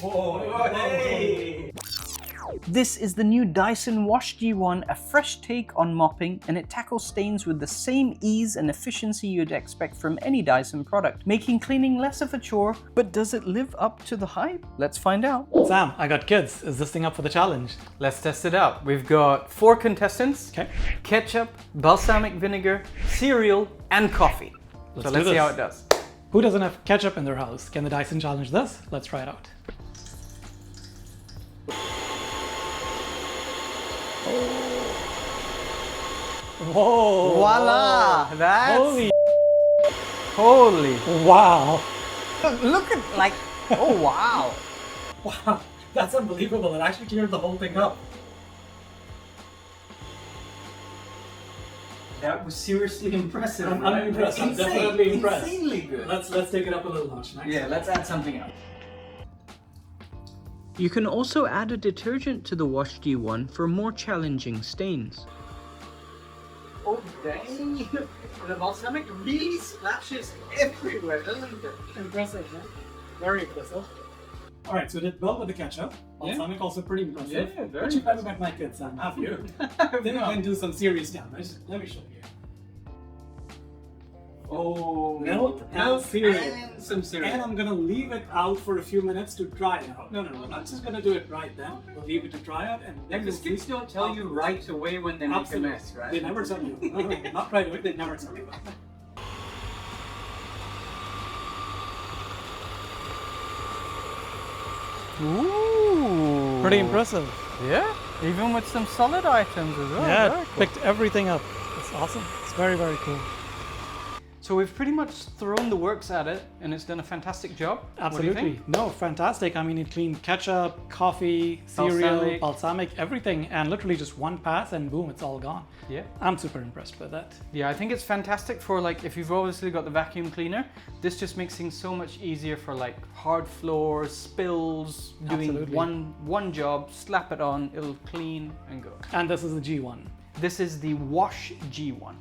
Oh, hey! This is the new Dyson WashG1, a fresh take on mopping, and it tackles stains with the same ease and efficiency you'd expect from any Dyson product, making cleaning less of a chore. But does it live up to the hype? Let's find out. Sam, I got kids. Is this thing up for the challenge? Let's test it out. We've got 4 contestants: Okay. ketchup, balsamic vinegar, cereal, and coffee. Let's Let's do see this. how it does. Who doesn't have ketchup in their house? Can the Dyson challenge this? Let's try it out. Whoa! Voila! That's Holy! holy. Wow! Look at like, oh wow. Wow, that's unbelievable. It actually cleared the whole thing up. That was seriously impressive. I'm impressed. I'm definitely impressed. Insanely good. Let's take it up a little notch next. Yeah, let's add something else. You can also add a detergent to the WashG1 for more challenging stains. Oh dang! The balsamic really splashes everywhere, doesn't it? Impressive, huh? Very impressive. All right, so it did well with the ketchup. Balsamic also pretty impressive. Yeah, very But you've never met my kids, Sam, have you? Then you can do some serious damage. Let me show you. Oh, Milk and cereal. and some cereal. And I'm gonna leave it out for a few minutes to dry out. No, we're not just gonna do it right now. We'll leave it to dry out and then Because kids don't tell you right away when they make a Absolutely. mess, right? They never tell you. No, not right away, they never tell you. Ooh. Pretty impressive. Yeah, even with some solid items as well. Yeah, Very it cool. picked everything up. It's awesome. It's very, very cool. So we've pretty much thrown the works at it, and it's done a fantastic job. What do you Absolutely. think? No, fantastic. I mean, it cleaned ketchup, coffee, cereal, balsamic, everything, and literally just one pass and boom, it's all gone. Yeah. I'm super impressed with that. Yeah, I think it's fantastic for like, if you've obviously got the vacuum cleaner, this just makes things so much easier for like hard floors, spills, doing Absolutely. one job, slap it on, it'll clean and go. And this is the G1. This is the WashG1.